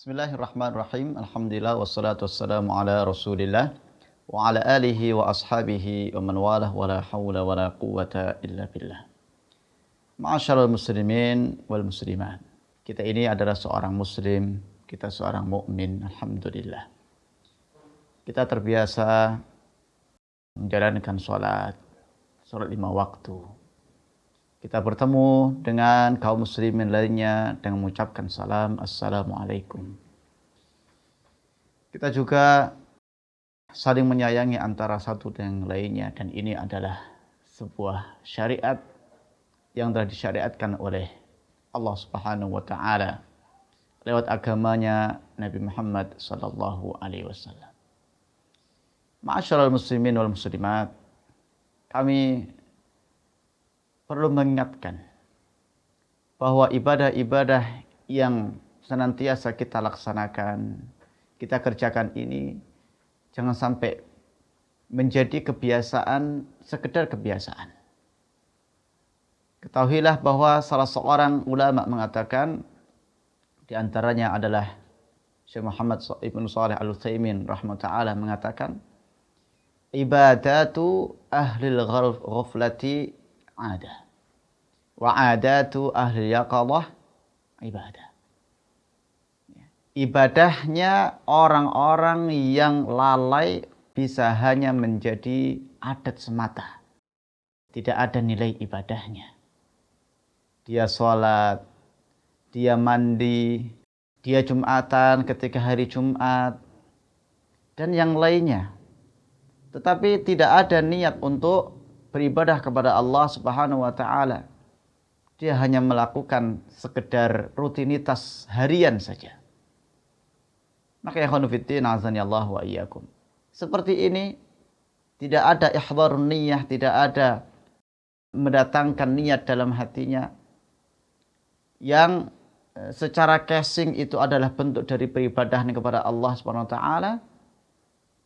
Bismillahirrahmanirrahim. Alhamdulillah wassalatu wassalamu ala Rasulillah wa ala alihi wa ashabihi wa man walah wa la hawla wa la quwwata illa billah. Ma'asyiral muslimin wal muslimat. Kita ini adalah seorang muslim, kita seorang mukmin, alhamdulillah. Kita terbiasa menjalankan salat 5 waktu. Kita bertemu dengan kaum muslimin lainnya dengan mengucapkan salam, assalamualaikum. Kita juga saling menyayangi antara satu dengan lainnya, dan ini adalah sebuah syariat yang telah disyariatkan oleh Allah Subhanahu wa taala lewat agamanya Nabi Muhammad sallallahu alaihi wasallam. Ma'asyiral muslimin wal muslimat, kami perlu mengingatkan bahwa ibadah-ibadah yang senantiasa kita laksanakan, kita kerjakan ini jangan sampai menjadi kebiasaan, sekedar kebiasaan. Ketahuilah bahwa salah seorang ulama mengatakan, di antaranya adalah Syekh Muhammad Ibn Shalih Al-Utsaimin rahimahullah mengatakan, ibadatu ahlil ghaflati ada wa adatu ahli yaqadah ibadah. Ibadahnya orang-orang yang lalai bisa hanya menjadi adat semata, tidak ada nilai ibadahnya. Dia sholat, dia mandi, dia jumatan ketika hari Jumat, dan yang lainnya, tetapi tidak ada niat untuk beribadah kepada Allah Subhanahu wa taala. Dia hanya melakukan sekedar rutinitas harian saja. Maka ya khonufittin azani Allah wa iyyakum. Seperti ini tidak ada ihdharun niyyah, tidak ada mendatangkan niat dalam hatinya yang secara casing itu adalah bentuk dari peribadahan kepada Allah Subhanahu wa taala,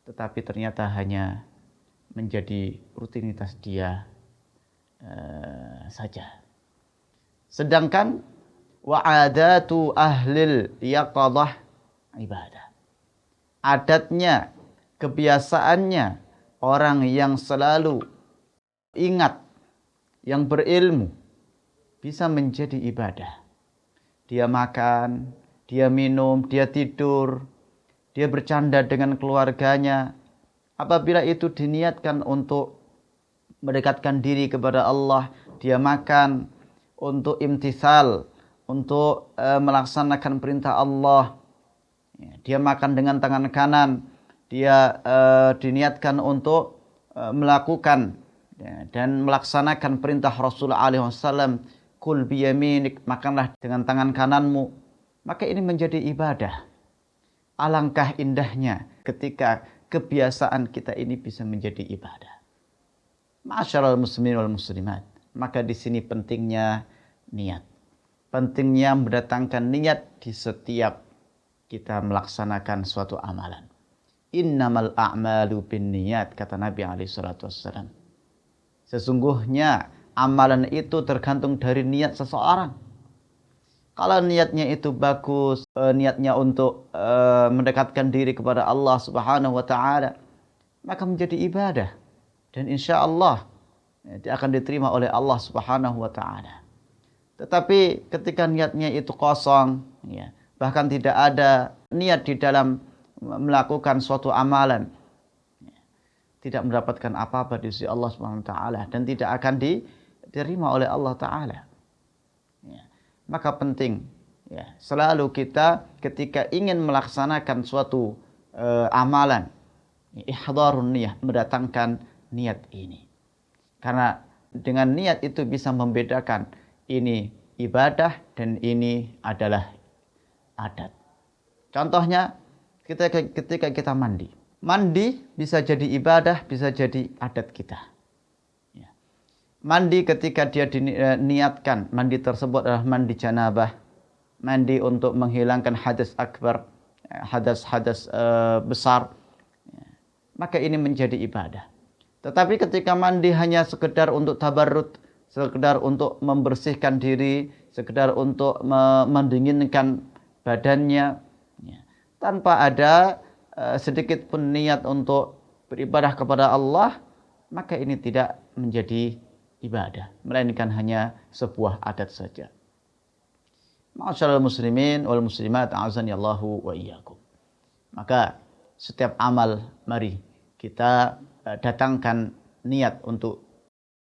tetapi ternyata hanya menjadi rutinitas dia saja. Sedangkan wa'adatu ahlil yaqadah ibadah. Adatnya, kebiasaannya orang yang selalu ingat, yang berilmu, bisa menjadi ibadah. Dia makan, dia minum, dia tidur, dia bercanda dengan keluarganya. Apabila itu diniatkan untuk mendekatkan diri kepada Allah, dia makan untuk imtithal, untuk melaksanakan perintah Allah. Dia makan dengan tangan kanan, dia diniatkan untuk melakukan dan melaksanakan perintah Rasulullah SAW, kul biyaminik, makanlah dengan tangan kananmu. Maka ini menjadi ibadah. Alangkah indahnya ketika kebiasaan kita ini bisa menjadi ibadah. Ma'asyiral muslimin wal muslimat. Maka di sini pentingnya niat. Pentingnya mendatangkan niat di setiap kita melaksanakan suatu amalan. Innamal a'malu binniyat, kata Nabi alaihi salatu wassalam. Sesungguhnya amalan itu tergantung dari niat seseorang. Kalau niatnya itu bagus, niatnya untuk mendekatkan diri kepada Allah Subhanahu wa taala, maka menjadi ibadah. Dan insya Allah dia akan diterima oleh Allah Subhanahu wa taala. Tetapi ketika niatnya itu kosong, ya, bahkan tidak ada niat di dalam melakukan suatu amalan, tidak mendapatkan apa-apa di sisi Allah Subhanahu wa taala dan tidak akan diterima oleh Allah taala. Maka penting, ya, selalu kita ketika ingin melaksanakan suatu amalan, ihdharun niyyah, mendatangkan niat ini. Karena dengan niat itu bisa membedakan ini ibadah dan ini adalah adat. Contohnya ketika kita mandi. Mandi bisa jadi ibadah, bisa jadi adat kita. Mandi ketika dia diniatkan, mandi tersebut adalah mandi janabah, mandi untuk menghilangkan hadas akbar, hadas besar, maka ini menjadi ibadah. Tetapi ketika mandi hanya sekedar untuk tabarrut, sekedar untuk membersihkan diri, sekedar untuk mendinginkan badannya, tanpa ada sedikit pun niat untuk beribadah kepada Allah, maka ini tidak menjadi ibadah, melainkan hanya sebuah adat saja. Ma'asyiral muslimin wal muslimat, a'azani Allahu wa iyyakum. Maka setiap amal, mari kita datangkan niat untuk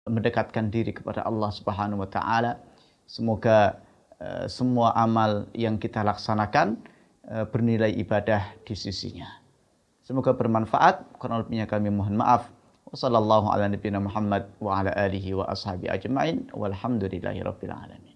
mendekatkan diri kepada Allah Subhanahu wa taala. Semoga semua amal yang kita laksanakan bernilai ibadah di sisinya. Semoga bermanfaat. Kurang lebihnya kami mohon maaf. Wassallallahu ala nabiyina Muhammad wa ala alihi wa ashabi ajma'in. Walhamdulillahi rabbil alamin.